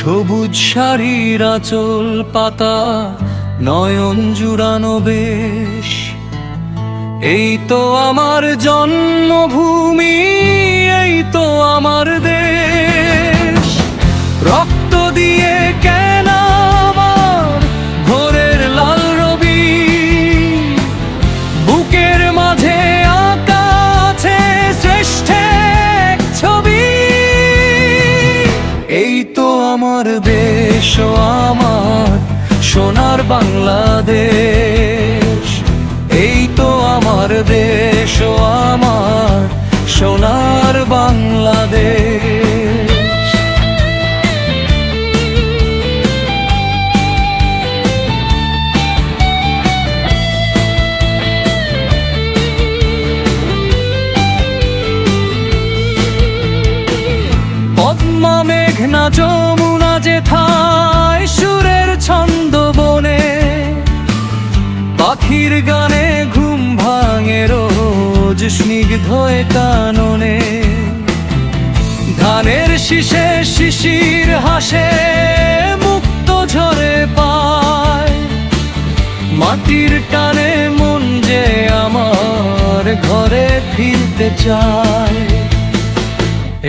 সবুজ শাড়ির আঁচল পাতা, নয়ন জুড়ানো বেশ। এই তো আমার জন্মভূমি, এই তো আমার দেশ। রক্ত দিয়ে কেন আমার ভোরের লাল রবি, বুকের মাঝে আঁকা আছে শ্রেষ্ঠ এক ছবি। এই তো আমার দেশ ও আমার সোনার বাংলাদেশ। এই তো আমার দেশ ও আমার সোনার বাংলাদেশ। পদ্মা মেঘনা যমুনা যেথায় সুরের ছন্দ বনে, পাখির গানে ঘুম ভাঙে রোজ স্নিগ্ধ কাননে। ধানের শীষে শিশির হাসে মুক্ত ঝরে পায়, মাটির টানে মন যে আমার ঘরে ফিরতে চায়।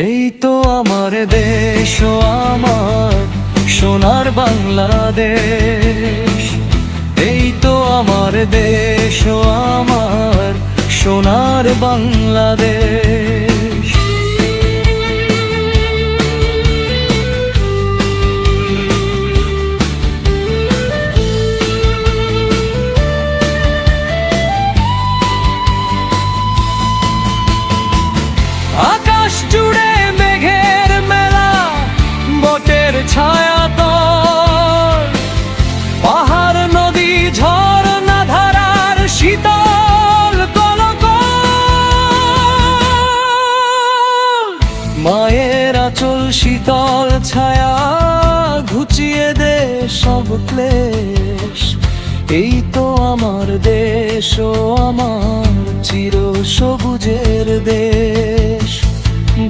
এই তো আমার দেশ ও আমার সোনার বাংলাদেশ। এই তো আমার দেশ ও আমার সোনার বাংলাদেশ। আকাশ জুড়ে মেঘের মেলা, বটের ছায়া তোর, পাহাড় নদী ঝর্ণা ধারার শীতল কলকল। মায়ের আঁচল শীতল ছায়া ঘুচিয়ে দে সব ক্লেশ। এই তো আমার দেশ ও আমার চির সবুজের দেশ।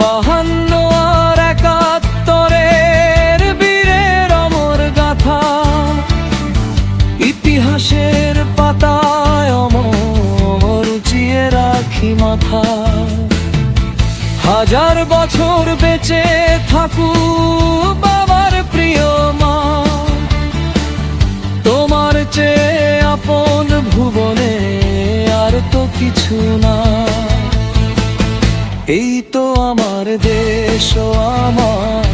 52 আর 71-এর বীরের অমর গাথা, ইতিহাসের পাতায় অমর উঁচিয়ে রাখি মাথা। হাজার বছর বেঁচে থাকুক বাবার প্রিয় মা, তোমার চেয়ে আপন ভুবনে আর তো কিছু না। এই তো আমার দেশ ও আমার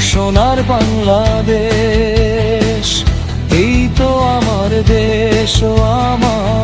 সোনার বাংলাদেশ। এই তো আমার দেশ ও আমার